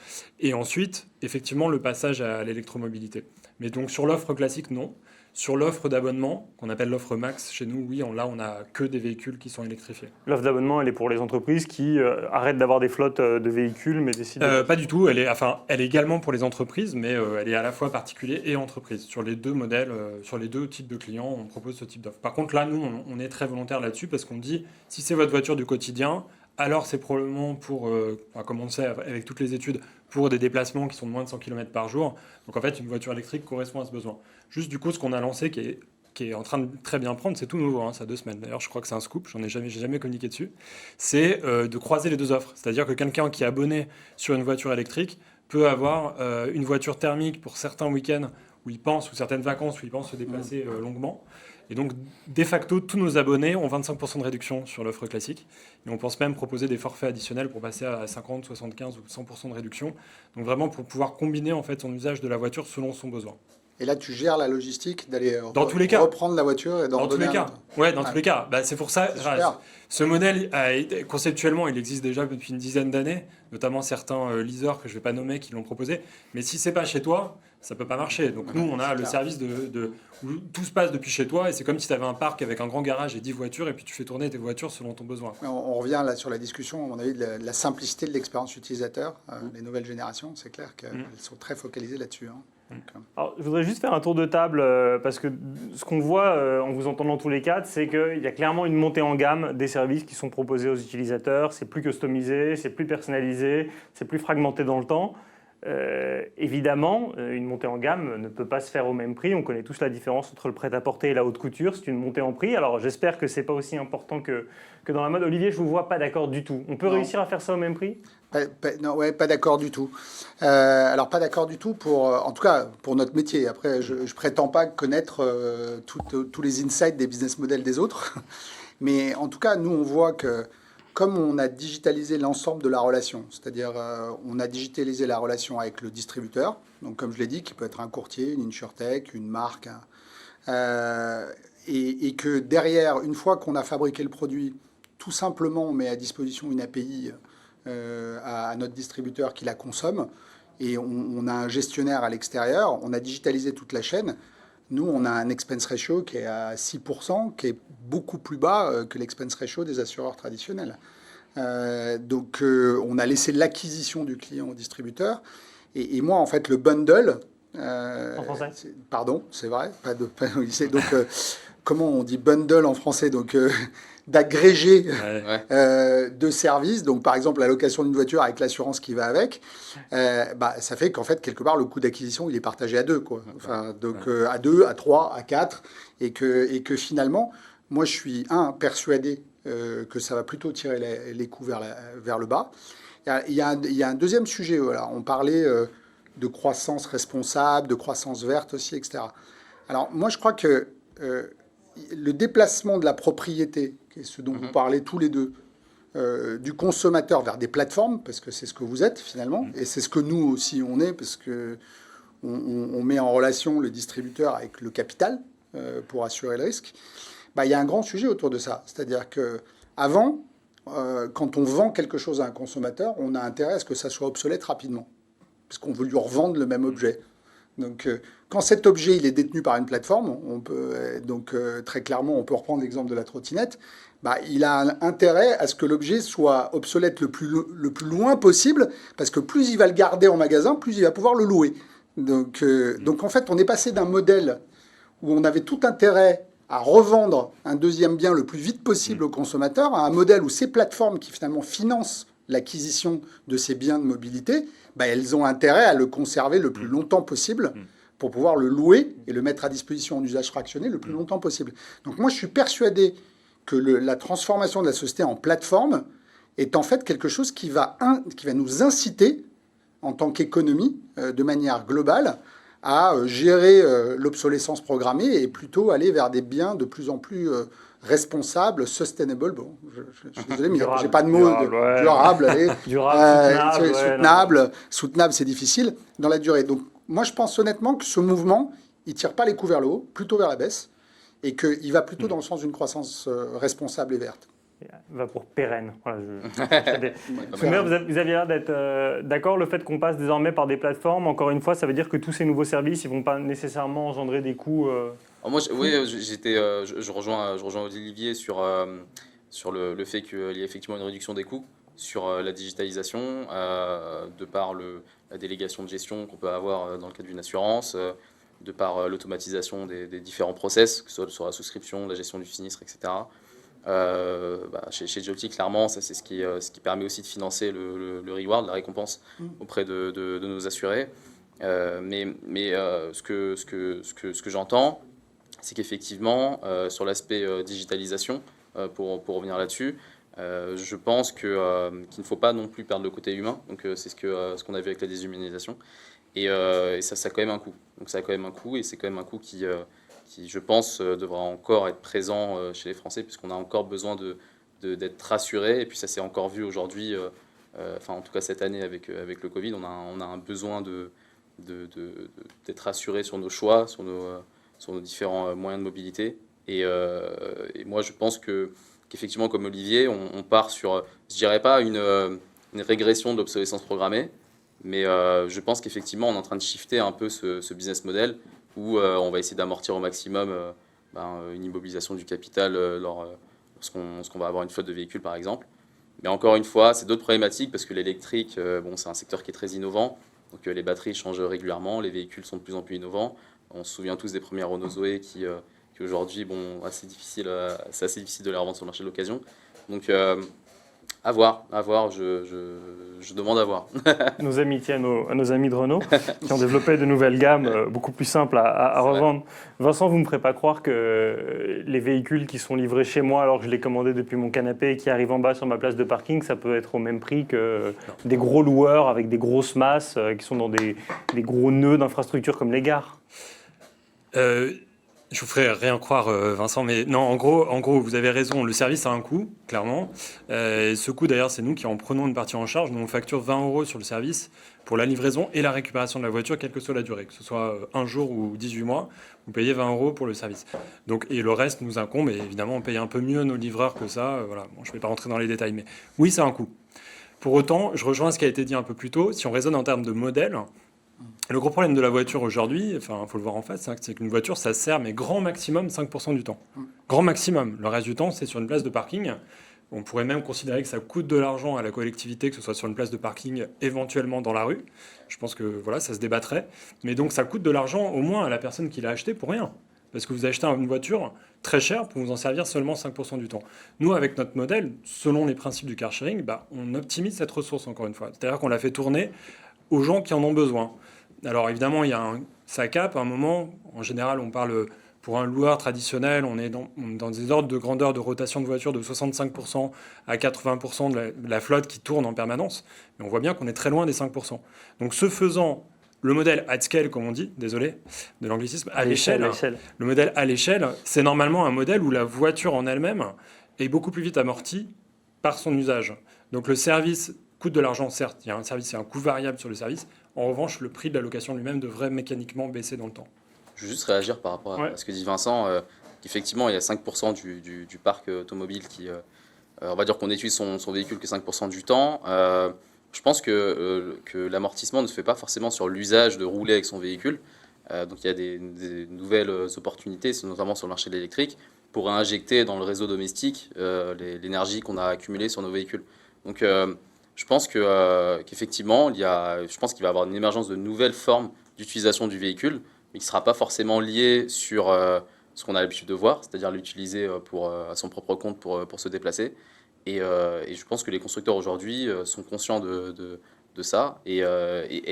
Et ensuite, effectivement, le passage à l'électromobilité. Mais donc sur l'offre classique, non. Sur l'offre d'abonnement, qu'on appelle l'offre max, chez nous, oui, on n'a que des véhicules qui sont électrifiés. L'offre d'abonnement, elle est pour les entreprises qui arrêtent d'avoir des flottes de véhicules, mais décident... Pas du tout. Elle est également pour les entreprises, mais elle est à la fois particulier et entreprise. Sur les deux modèles, sur les deux types de clients, on propose ce type d'offre. Par contre, là, nous, on est très volontaire là-dessus parce qu'on dit, si c'est votre voiture du quotidien, alors c'est probablement pour, comme on le sait avec toutes les études, pour des déplacements qui sont de moins de 100 km par jour. Donc en fait, une voiture électrique correspond à ce besoin. Juste du coup, ce qu'on a lancé qui est en train de très bien prendre, c'est tout nouveau, hein, ça a 2 semaines. D'ailleurs, je crois que c'est un scoop, j'ai jamais communiqué dessus. C'est de croiser les deux offres. C'est-à-dire que quelqu'un qui est abonné sur une voiture électrique peut avoir une voiture thermique pour certains week-ends où il pense, ou certaines vacances où il pense se déplacer longuement. Et donc, de facto, tous nos abonnés ont 25% de réduction sur l'offre classique. Et on pense même proposer des forfaits additionnels pour passer à 50, 75 ou 100% de réduction. Donc vraiment pour pouvoir combiner en fait son usage de la voiture selon son besoin. Et là, tu gères la logistique d'aller reprendre la voiture et d'en donner un autre. Ouais, dans tous les cas. Bah, c'est pour ça. Ce modèle, conceptuellement, il existe déjà depuis une dizaine d'années, notamment certains leasers que je ne vais pas nommer qui l'ont proposé. Mais si c'est pas chez toi, ça peut pas marcher. Donc nous, on a le service où tout se passe depuis chez toi et c'est comme si tu avais un parc avec un grand garage et 10 voitures et puis tu fais tourner tes voitures selon ton besoin. On revient là sur la discussion, à mon avis, de la simplicité de l'expérience utilisateur. Les nouvelles générations, c'est clair qu'elles sont très focalisées là-dessus. Hein. Alors, je voudrais juste faire un tour de table parce que ce qu'on voit en vous entendant tous les quatre, c'est qu'il y a clairement une montée en gamme des services qui sont proposés aux utilisateurs. C'est plus customisé, c'est plus personnalisé, c'est plus fragmenté dans le temps. Évidemment, une montée en gamme ne peut pas se faire au même prix. On connaît tous la différence entre le prêt-à-porter et la haute couture. C'est une montée en prix. Alors j'espère que ce n'est pas aussi important que dans la mode. Olivier, je ne vous vois pas d'accord du tout. On peut réussir à faire ça au même prix ? Non, pas d'accord du tout. Alors pas d'accord du tout en tout cas pour notre métier. Après, je prétends pas connaître tous les insights des business models des autres, mais en tout cas, nous on voit que comme on a digitalisé l'ensemble de la relation, c'est-à-dire on a digitalisé la relation avec le distributeur, donc comme je l'ai dit, qui peut être un courtier, une insurtech, une marque, et que derrière, une fois qu'on a fabriqué le produit, tout simplement on met à disposition une API à notre distributeur qui la consomme, et on a un gestionnaire à l'extérieur, on a digitalisé toute la chaîne. Nous, on a un expense ratio qui est à 6%, qui est beaucoup plus bas que l'expense ratio des assureurs traditionnels. Donc, on a laissé l'acquisition du client au distributeur. Et moi, en fait, le bundle... en français pardon, c'est vrai. Donc, comment on dit bundle en français? Donc, d'agrégé de services. Donc, par exemple, la location d'une voiture avec l'assurance qui va avec, ça fait qu'en fait, quelque part, le coût d'acquisition, il est partagé à deux, quoi. Enfin, donc, à deux, à trois, à quatre. Et que finalement, moi, je suis, persuadé que ça va plutôt tirer les coûts vers le bas. Il y a un deuxième sujet. Voilà. On parlait de croissance responsable, de croissance verte aussi, etc. Alors, moi, je crois que le déplacement de la propriété, qui est ce dont vous parlez tous les deux, du consommateur vers des plateformes, parce que c'est ce que vous êtes finalement, et c'est ce que nous aussi on est, parce que on met en relation le distributeur avec le capital pour assurer le risque. Il y a un grand sujet autour de ça. C'est-à-dire qu'avant, quand on vend quelque chose à un consommateur, on a intérêt à ce que ça soit obsolète rapidement, parce qu'on veut lui revendre le même objet. Donc, quand cet objet il est détenu par une plateforme, on peut très clairement, on peut reprendre l'exemple de la trottinette. Il a intérêt à ce que l'objet soit obsolète le plus loin possible, parce que plus il va le garder en magasin, plus il va pouvoir le louer. Donc en fait, on est passé d'un modèle où on avait tout intérêt à revendre un deuxième bien le plus vite possible au consommateur, à un modèle où ces plateformes qui finalement financent l'acquisition de ces biens de mobilité, elles ont intérêt à le conserver le plus longtemps possible pour pouvoir le louer et le mettre à disposition en usage fractionné le plus longtemps possible. Donc moi, je suis persuadé que la transformation de la société en plateforme est en fait quelque chose qui va nous inciter, en tant qu'économie, de manière globale, à gérer l'obsolescence programmée et plutôt aller vers des biens de plus en plus responsables, sustainable. Bon, je suis désolé, mais je n'ai pas de mot durable. Allez, soutenable, c'est difficile dans la durée. Donc, moi, je pense honnêtement que ce mouvement, il ne tire pas les coups vers le haut, plutôt vers la baisse, et qu'il va plutôt dans le sens d'une croissance responsable et verte. Il va pour pérenne. Voilà, vous aviez l'air d'être d'accord, le fait qu'on passe désormais par des plateformes, encore une fois, ça veut dire que tous ces nouveaux services, ils ne vont pas nécessairement engendrer des coûts moi, je rejoins Olivier sur le fait qu'il y a effectivement une réduction des coûts sur la digitalisation, de par la délégation de gestion qu'on peut avoir dans le cadre d'une assurance, de par l'automatisation des différents process, que ce soit sur la souscription, la gestion du sinistre, etc. Chez Jolty, clairement, ça, c'est ce qui permet aussi de financer le reward, la récompense auprès de nos assurés. Mais ce que j'entends, c'est qu'effectivement, sur l'aspect digitalisation, pour revenir là-dessus, je pense qu'il ne faut pas non plus perdre le côté humain. Donc, c'est ce qu'on a vu avec la déshumanisation. Et ça a quand même un coût. Donc, ça a quand même un coût, et c'est quand même un coût qui, je pense, devra encore être présent chez les Français, puisqu'on a encore besoin d'être rassurés. Et puis, ça s'est encore vu aujourd'hui, en tout cas cette année avec le Covid, on a un besoin d'être rassurés sur nos choix, sur nos différents moyens de mobilité. Et moi, je pense qu'effectivement, comme Olivier, on part sur, je dirais pas une régression de l'obsolescence programmée, mais je pense qu'effectivement, on est en train de shifter un peu ce business model où on va essayer d'amortir au maximum une immobilisation du capital lorsqu'on va avoir une flotte de véhicules, par exemple. Mais encore une fois, c'est d'autres problématiques, parce que l'électrique, c'est un secteur qui est très innovant. Donc les batteries changent régulièrement, les véhicules sont de plus en plus innovants. On se souvient tous des premières Renault Zoé qui aujourd'hui, bon, c'est assez difficile de les revendre sur le marché de l'occasion. Donc à voir, je demande à voir. Nos amitiés à nos amis de Renault, qui ont développé de nouvelles gammes beaucoup plus simples à C'est vrai. revendre. Vincent, vous ne me ferez pas croire que les véhicules qui sont livrés chez moi alors que je les commandais depuis mon canapé et qui arrivent en bas sur ma place de parking, ça peut être au même prix que des gros loueurs avec des grosses masses qui sont dans des gros nœuds d'infrastructures comme les gares. Je vous ferai rien croire, Vincent, mais non, en gros, vous avez raison. Le service a un coût, clairement. Et ce coût, d'ailleurs, c'est nous qui en prenons une partie en charge. Nous, on facture 20 € sur le service pour la livraison et la récupération de la voiture, quelle que soit la durée, que ce soit un jour ou 18 mois. Vous payez 20 € pour le service. Donc, et le reste nous incombe. Et évidemment, on paye un peu mieux nos livreurs que ça. Voilà. Bon, je ne vais pas rentrer dans les détails, mais oui, c'est un coût. Pour autant, je rejoins ce qui a été dit un peu plus tôt. Si on raisonne en termes de modèle, le gros problème de la voiture aujourd'hui, enfin, il faut le voir en face, hein, c'est qu'une voiture, ça sert, mais grand maximum 5% du temps. Grand maximum. Le reste du temps, c'est sur une place de parking. On pourrait même considérer que ça coûte de l'argent à la collectivité, que ce soit sur une place de parking, éventuellement dans la rue. Je pense que voilà, ça se débattrait. Mais donc, ça coûte de l'argent au moins à la personne qui l'a acheté pour rien. Parce que vous achetez une voiture très chère pour vous en servir seulement 5% du temps. Nous, avec notre modèle, selon les principes du car sharing, on optimise cette ressource, encore une fois. C'est-à-dire qu'on la fait tourner aux gens qui en ont besoin. Alors évidemment, il y a ça cape à un moment. En général, on parle pour un loueur traditionnel, on est dans des ordres de grandeur de rotation de voiture de 65% à 80% de la flotte qui tourne en permanence. Mais on voit bien qu'on est très loin des 5%. Donc ce faisant, le modèle at scale, comme on dit, désolé de l'anglicisme, à l'échelle, le modèle à l'échelle, c'est normalement un modèle où la voiture en elle-même est beaucoup plus vite amortie par son usage. Donc le service coûte de l'argent, certes, il y a un service, il y a un coût variable sur le service. En revanche, le prix de la location lui-même devrait mécaniquement baisser dans le temps. Je veux juste réagir par rapport à ce que dit Vincent. Effectivement, il y a 5% du parc automobile qui, on va dire qu'on utilise son véhicule que 5% du temps. Je pense que l'amortissement ne se fait pas forcément sur l'usage de rouler avec son véhicule. Donc il y a des nouvelles opportunités, notamment sur le marché de l'électrique, pour injecter dans le réseau domestique l'énergie qu'on a accumulée sur nos véhicules. Donc je pense qu'effectivement, je pense qu'il va y avoir une émergence de nouvelles formes d'utilisation du véhicule, mais qui ne sera pas forcément liée sur ce qu'on a l'habitude de voir, c'est-à-dire l'utiliser à son propre compte pour se déplacer. Et je pense que les constructeurs aujourd'hui sont conscients de ça et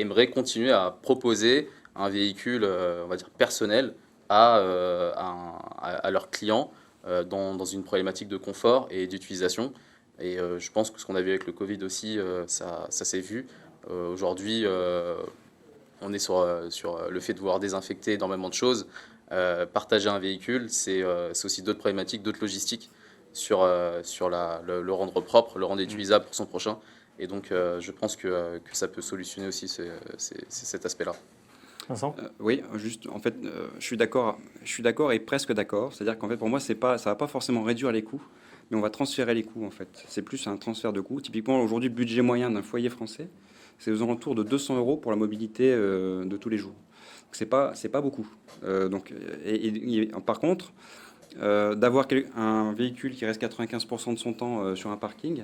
aimeraient continuer à proposer un véhicule, on va dire, personnel à leurs clients dans une problématique de confort et d'utilisation. Et je pense que ce qu'on a vu avec le Covid aussi, ça s'est vu. Aujourd'hui, on est sur le fait de vouloir désinfecter énormément de choses. Partager un véhicule, c'est aussi d'autres problématiques, d'autres logistiques sur le rendre propre, le rendre utilisable pour son prochain. Et donc, je pense que ça peut solutionner aussi cet aspect-là. Vincent ? Oui, juste, en fait, je suis d'accord et presque d'accord. C'est-à-dire qu'en fait, pour moi, ça va pas forcément réduire les coûts, mais on va transférer les coûts, en fait. C'est plus un transfert de coûts. Typiquement, aujourd'hui, le budget moyen d'un foyer français, c'est aux alentours de 200 € pour la mobilité de tous les jours. C'est pas beaucoup. Par contre, d'avoir un véhicule qui reste 95% de son temps sur un parking,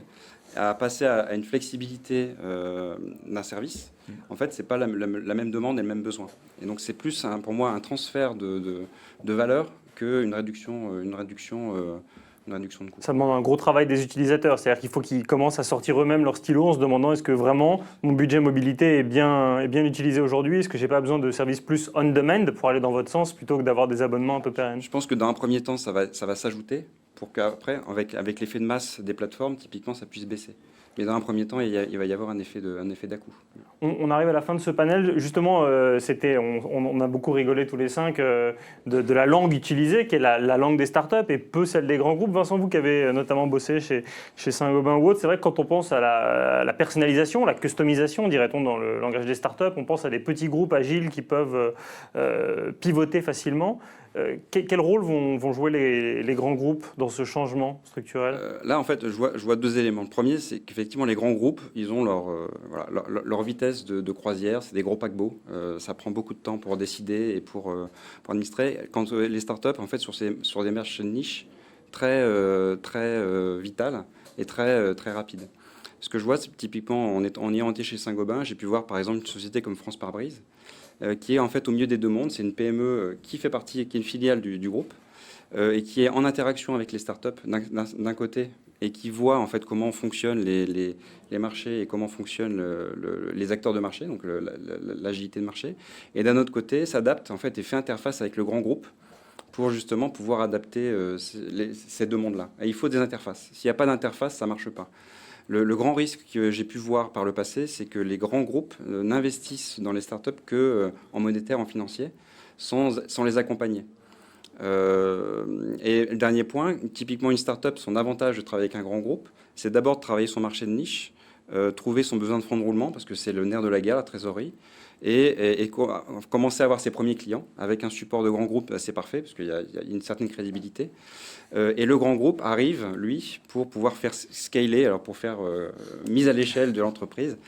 à passer à une flexibilité d'un service, en fait, c'est pas la même demande et le même besoin. Et donc, c'est plus pour moi un transfert de valeur qu'une réduction de coût. Ça demande un gros travail des utilisateurs, c'est-à-dire qu'il faut qu'ils commencent à sortir eux-mêmes leur stylo en se demandant est-ce que vraiment mon budget mobilité est bien utilisé aujourd'hui, est-ce que j'ai pas besoin de services plus on-demand pour aller dans votre sens plutôt que d'avoir des abonnements un peu pérennes. Je pense que dans un premier temps, ça va s'ajouter pour qu'après, avec l'effet de masse des plateformes, typiquement, ça puisse baisser. Mais dans un premier temps, il va y avoir un effet d'à-coup. On arrive à la fin de ce panel. Justement, on a beaucoup rigolé tous les cinq de la langue utilisée, qui est la langue des startups et peu celle des grands groupes. Vincent, vous qui avez notamment bossé chez Saint-Gobain ou autre, c'est vrai que quand on pense à la personnalisation, la customisation, dirait-on dans le langage des startups, on pense à des petits groupes agiles qui peuvent pivoter facilement. Quel rôle vont jouer les grands groupes dans ce changement structurel ? Là, en fait, je vois deux éléments. Le premier, c'est qu'effectivement, les grands groupes, ils ont leur vitesse de croisière. C'est des gros paquebots. Ça prend beaucoup de temps pour décider et pour administrer. Quand les startups, en fait, sur des marchés de niche très vitales et très rapides. Ce que je vois, c'est typiquement en ayant été chez Saint-Gobain, j'ai pu voir par exemple une société comme France Pare-Brise, qui est en fait au milieu des deux mondes. C'est une PME qui fait partie, qui est une filiale du groupe, et qui est en interaction avec les startups d'un côté, et qui voit en fait comment fonctionnent les marchés et comment fonctionnent les acteurs de marché, donc l'agilité de marché, et d'un autre côté s'adapte en fait et fait interface avec le grand groupe pour justement pouvoir adapter ces deux mondes-là. Et il faut des interfaces. S'il n'y a pas d'interface, ça ne marche pas. Le grand risque que j'ai pu voir par le passé, c'est que les grands groupes n'investissent dans les startups que en monétaire, en financier, sans les accompagner. Et le dernier point, typiquement une startup, son avantage de travailler avec un grand groupe, c'est d'abord de travailler son marché de niche, trouver son besoin de fonds de roulement, parce que c'est le nerf de la guerre, la trésorerie, et commencer à avoir ses premiers clients avec un support de grand groupe assez parfait, parce qu'il y a une certaine crédibilité. Et le grand groupe arrive, lui, pour pouvoir faire scaler, alors pour faire mise à l'échelle de l'entreprise,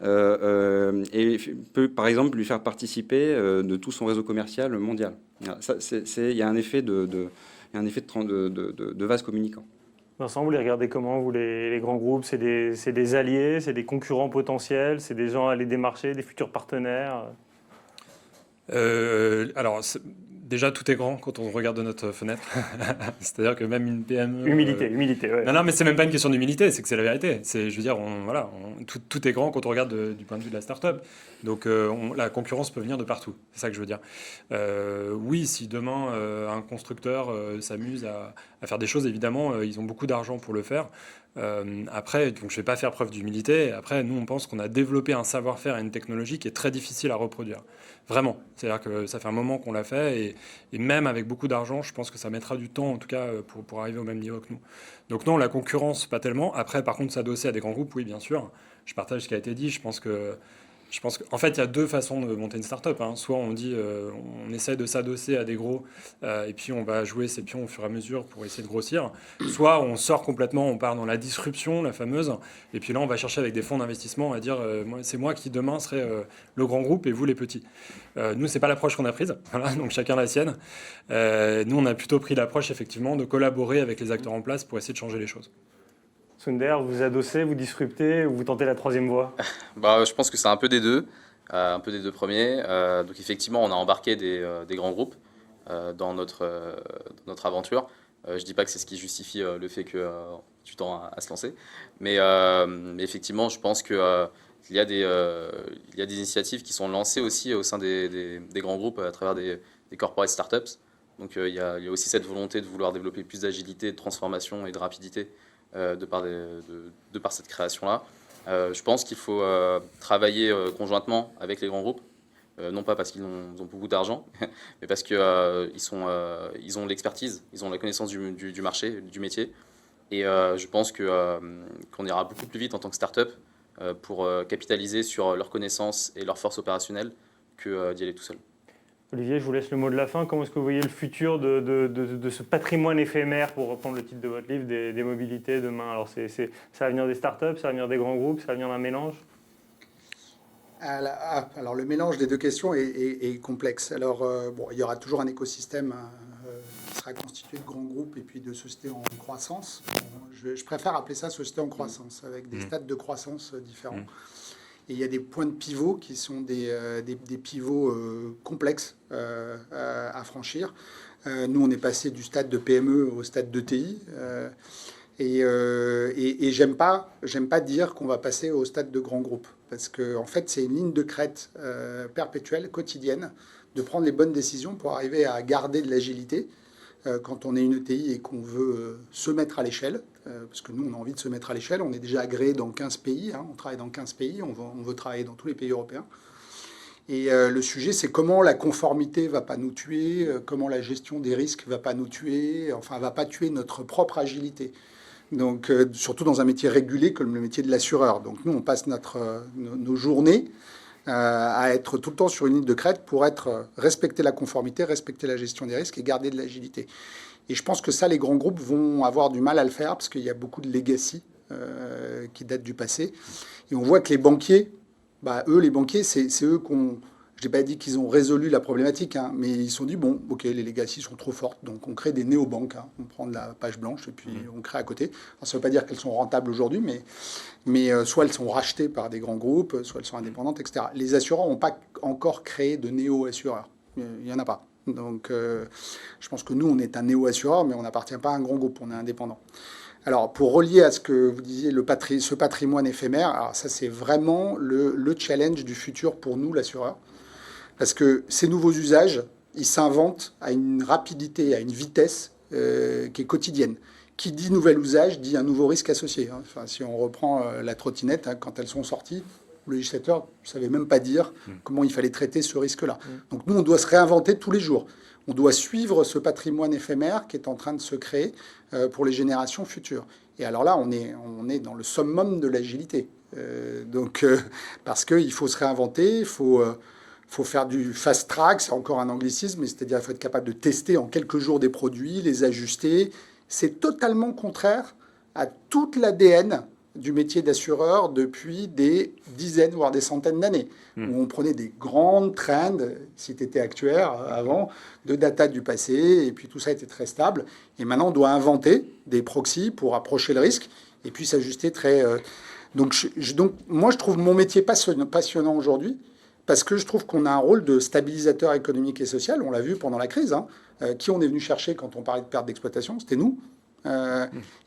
et peut, par exemple, lui faire participer de tout son réseau commercial mondial. Il y a un effet de vase communicant. Vincent, vous les regardez comment, vous, les grands groupes? C'est des alliés, c'est des concurrents potentiels, c'est des gens à aller démarcher, des futurs partenaires? Alors, déjà, tout est grand quand on regarde de notre fenêtre. C'est-à-dire que même une PME... Humilité, ouais. Non, mais c'est même pas une question d'humilité, c'est que c'est la vérité. Je veux dire, tout est grand quand on regarde du point de vue de la start-up. Donc, la concurrence peut venir de partout. C'est ça que je veux dire. Oui, si demain, un constructeur s'amuse à faire des choses, évidemment, ils ont beaucoup d'argent pour le faire. Après, donc, je vais pas faire preuve d'humilité. Après, nous, on pense qu'on a développé un savoir-faire et une technologie qui est très difficile à reproduire. Vraiment. C'est-à-dire que ça fait un moment qu'on l'a fait et même avec beaucoup d'argent, je pense que ça mettra du temps, en tout cas, pour arriver au même niveau que nous. Donc non, la concurrence, pas tellement. Après, par contre, s'adosser à des grands groupes, oui, bien sûr. Je partage ce qui a été dit. Je pense qu'en fait, il y a deux façons de monter une start-up, hein. Soit on dit, on essaie de s'adosser à des gros, et puis on va jouer ses pions au fur et à mesure pour essayer de grossir. Soit on sort complètement, on part dans la disruption, la fameuse, et puis là, on va chercher avec des fonds d'investissement à dire, c'est moi qui demain serai le grand groupe et vous les petits. Nous, c'est pas l'approche qu'on a prise, voilà, donc chacun la sienne. Nous, on a plutôt pris l'approche, effectivement, de collaborer avec les acteurs en place pour essayer de changer les choses. Sundar, vous adossez, vous disruptez ou vous tentez la troisième voie? Je pense que c'est un peu des deux premiers. Donc effectivement, on a embarqué des grands groupes dans notre aventure. Je dis pas que c'est ce qui justifie le fait que tu tends à se lancer, mais effectivement, je pense que il y a des initiatives qui sont lancées aussi au sein des grands groupes à travers des corporate startups. Donc il y a aussi cette volonté de vouloir développer plus d'agilité, de transformation et de rapidité de par cette création-là. Je pense qu'il faut travailler conjointement avec les grands groupes, non pas parce qu'ils ont beaucoup d'argent, mais parce qu'ils ils ont l'expertise, ils ont la connaissance du marché, du métier. Et je pense qu'on ira beaucoup plus vite en tant que start-up pour capitaliser sur leurs connaissances et leurs forces opérationnelles que d'y aller tout seul. Olivier, je vous laisse le mot de la fin. Comment est-ce que vous voyez le futur de ce patrimoine éphémère, pour reprendre le titre de votre livre, des mobilités demain? Alors, ça va venir des startups, ça va venir des grands groupes, ça va venir d'un mélange? Alors, le mélange des deux questions est complexe. Alors, il y aura toujours un écosystème qui sera constitué de grands groupes et puis de sociétés en croissance. Je préfère appeler ça société en croissance, avec des stades de croissance différents. Et il y a des points de pivot qui sont des pivots complexes à franchir. Nous, on est passé du stade de PME au stade d'ETI. Et j'aime pas dire qu'on va passer au stade de grand groupe. Parce qu'en fait, c'est une ligne de crête perpétuelle, quotidienne, de prendre les bonnes décisions pour arriver à garder de l'agilité quand on est une ETI et qu'on veut se mettre à l'échelle. Parce que nous, on a envie de se mettre à l'échelle. On est déjà agréé dans 15 pays. On travaille dans 15 pays. On veut travailler dans tous les pays européens. Et le sujet, c'est comment la conformité ne va pas nous tuer, comment la gestion des risques ne va pas nous tuer, enfin, ne va pas tuer notre propre agilité. Donc, surtout dans un métier régulé comme le métier de l'assureur. Donc, nous, on passe nos journées à être tout le temps sur une ligne de crête pour respecter la conformité, respecter la gestion des risques et garder de l'agilité. Et je pense que ça, les grands groupes vont avoir du mal à le faire parce qu'il y a beaucoup de legacy qui datent du passé. Et on voit que les banquiers, eux, les banquiers, c'est eux qui ont Je n'ai pas dit qu'ils ont résolu la problématique, hein, mais ils se sont dit, bon, ok, les legacy sont trop fortes, donc on crée des néobanques. Hein. On prend de la page blanche et puis on crée à côté. Alors, ça ne veut pas dire qu'elles sont rentables aujourd'hui, mais soit elles sont rachetées par des grands groupes, soit elles sont indépendantes, etc. Les assureurs n'ont pas encore créé de néo-assureurs. Il n'y en a pas. Donc, je pense que nous, on est un néo-assureur, mais on n'appartient pas à un grand groupe, on est indépendant. Alors, pour relier à ce que vous disiez, ce patrimoine éphémère, alors ça, c'est vraiment le challenge du futur pour nous, l'assureur. Parce que ces nouveaux usages, ils s'inventent à une rapidité, à une vitesse qui est quotidienne. Qui dit nouvel usage dit un nouveau risque associé. Hein. Enfin, si on reprend la trottinette, hein, quand elles sont sorties, le législateur ne savait même pas dire comment il fallait traiter ce risque-là. Donc nous, on doit se réinventer tous les jours. On doit suivre ce patrimoine éphémère qui est en train de se créer pour les générations futures. Et alors là, on est dans le summum de l'agilité. Parce qu'il faut se réinventer, il faut faire du fast track, c'est encore un anglicisme, c'est-à-dire qu'il faut être capable de tester en quelques jours des produits, les ajuster. C'est totalement contraire à toute l'ADN du métier d'assureur depuis des dizaines, voire des centaines d'années, où on prenait des grandes trends, si tu étais actuaire avant, de data du passé, et puis tout ça était très stable. Et maintenant, on doit inventer des proxys pour approcher le risque, et puis s'ajuster très... Donc, moi, je trouve mon métier passionnant aujourd'hui, parce que je trouve qu'on a un rôle de stabilisateur économique et social. On l'a vu pendant la crise. Hein. Qui on est venu chercher quand on parlait de perte d'exploitation? C'était nous.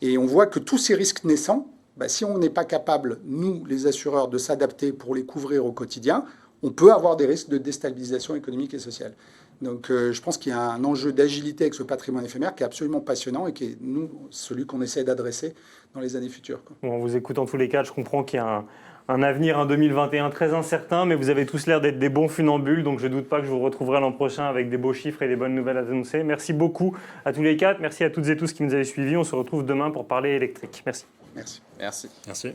Et on voit que tous ces risques naissants, si on n'est pas capable, nous, les assureurs, de s'adapter pour les couvrir au quotidien, on peut avoir des risques de déstabilisation économique et sociale. Donc je pense qu'il y a un enjeu d'agilité avec ce patrimoine éphémère qui est absolument passionnant et qui est, nous, celui qu'on essaie d'adresser dans les années futures. Quoi. Bon, en vous écoutant tous les quatre, je comprends qu'il y a un avenir, un 2021 très incertain, mais vous avez tous l'air d'être des bons funambules, donc je ne doute pas que je vous retrouverai l'an prochain avec des beaux chiffres et des bonnes nouvelles à annoncer. Merci beaucoup à tous les quatre, merci à toutes et tous qui nous avez suivis. On se retrouve demain pour parler électrique. Merci. Merci. Merci. Merci.